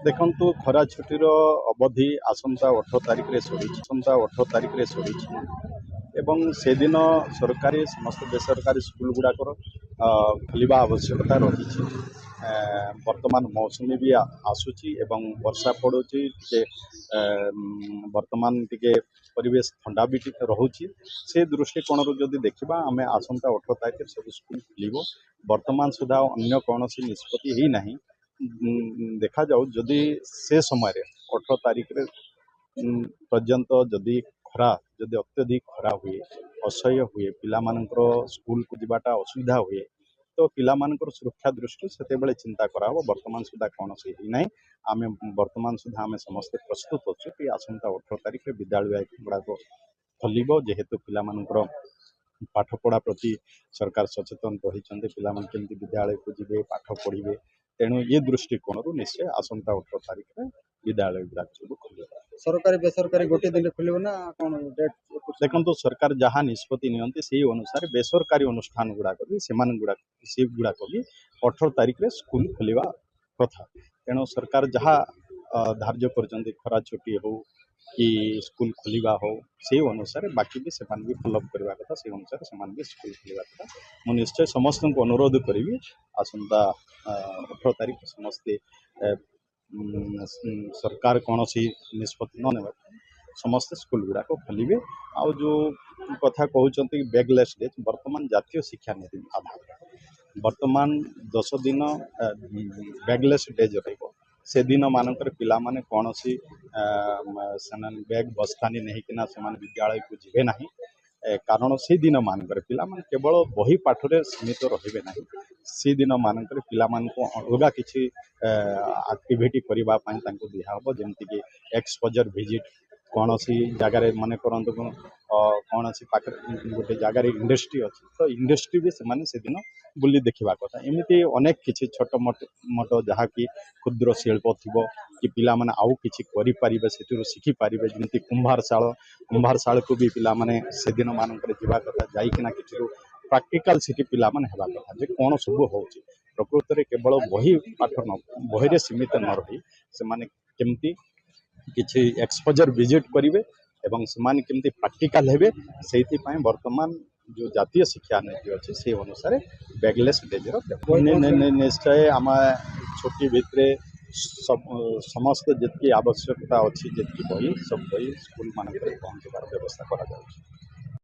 देखु खरा छुट्टीर अवधि आसंता 18 तारिख रे सरी एवं से दिन सरकारी समस्त बेसरकारी स्कूल गुड़ाकर खोलिबा आवश्यकता रही। वर्तमान मौसुमी भी आसूची एवं वर्षा पड़ुची टे वर्तमान टिके परिवेश ठंडा भी रोचे से दृष्टिकोण जदि देखा आम आसंता 18 तारिख सब स्कूल खोल वर्तमान सुधा अन्य कौन निष्पत्ति ही ना देखा जाऊ जदि से समय 18 तारिख पर्यंत जदि खरा जदि अत्यधिक खरा हुए असह्य हुए पिला स्कूल को जावाटा असुविधा हुए तो पिला सुरक्षा दृष्टि से चिंता कराव। वर्तमान सुधा कौन से ना आम वर्तमान सुधा आम समस्ते प्रस्तुत अच्छे कि आसंता 18 तारिख विद्यालय गुड़ाक खोल जेहेतु पिला पाठपढ़ा प्रति सरकार सचेतन रही केमती विद्यालय को जी पाठ पढ़े तेणु ये दृष्टिकोण निश्चय आसंता 18 तारिख विद्यालय गुड़ाक सब खोल सरकारी बेसरकारी गोटे दिन खोल ना कौन डेट देखो सरकार जहाँ निष्पत्ति नियंती से अनुसार बेसरकारी अनुष्ठान गुड़ाक भी से गुड़ाक भी 18 तारिख स्कूल खोलिबा कथा तेणु सरकार जहाँ धार्य कर खरा छुट्टी हो कि स्कूल खोलिबा हो से अनुसार बाकी भी से फॉलोअप करवा कथा से अनुसार से भी स्कूल खोलिबा कथा मु निश्चय समस्त को अनुरोध करी आसंता 18 तारिख समस्ते सरकार कौन सी निष्पत्ति न ने समस्त स्कूल गुड़ाक खोलिए आउ जो कथा कहते बैगलेस डे वर्तमान जातीय शिक्षा नीति आधार वर्तमान 10 दिन बैगलेस डेज से दिन मानकर पिला माने कौन सी बैग बस्तानी नहीं कि विद्यालय को जीवे ना कारण से दिन मानकर पिला माने केवल बही पाठरे सीमित रहिबे नहीं से दिन मानकर पिला को अलग किसी एक्टिविटी करबा पई तांको दिया हबो जेमति कि एक्सपोजर विजिट कौन सी जगार मन करतु कौन सी पाख गोटे जगार इंडस्ट्री अच्छी तो इंडस्ट्री भी से दिन बुली देखा कथा एमती अनेक किसी छोट मोट जहाँ कि क्षुद्र शिल्प थी कि पिला माने आउ किछि करि परिबे सेठु शिखि परिबे जेमति कुंभारशाल को भी पिला माने से दिन मानकर जीवा कथा जाइकिना किछि प्रैक्टिकल सिटी पिला माने हेबा कथा जे कोन सब होउछि प्रकृत रे केवल बही पाठ न बही रे सीमित न रही से माने केमती किछि एक्सपोजर विजिट करेंगे एवं से केमती प्रैक्टिकल हेबे सेति पय वर्तमान जो जातीय शिक्षा नीति अच्छी से अनुसार बैगलेस डेजर निश्चय आम छुट्टी भितर समस्त जितकी आवश्यकता अच्छी जितकी बही सब बही स्कूल मान पहुँचबार व्यवस्था करा जाउछि।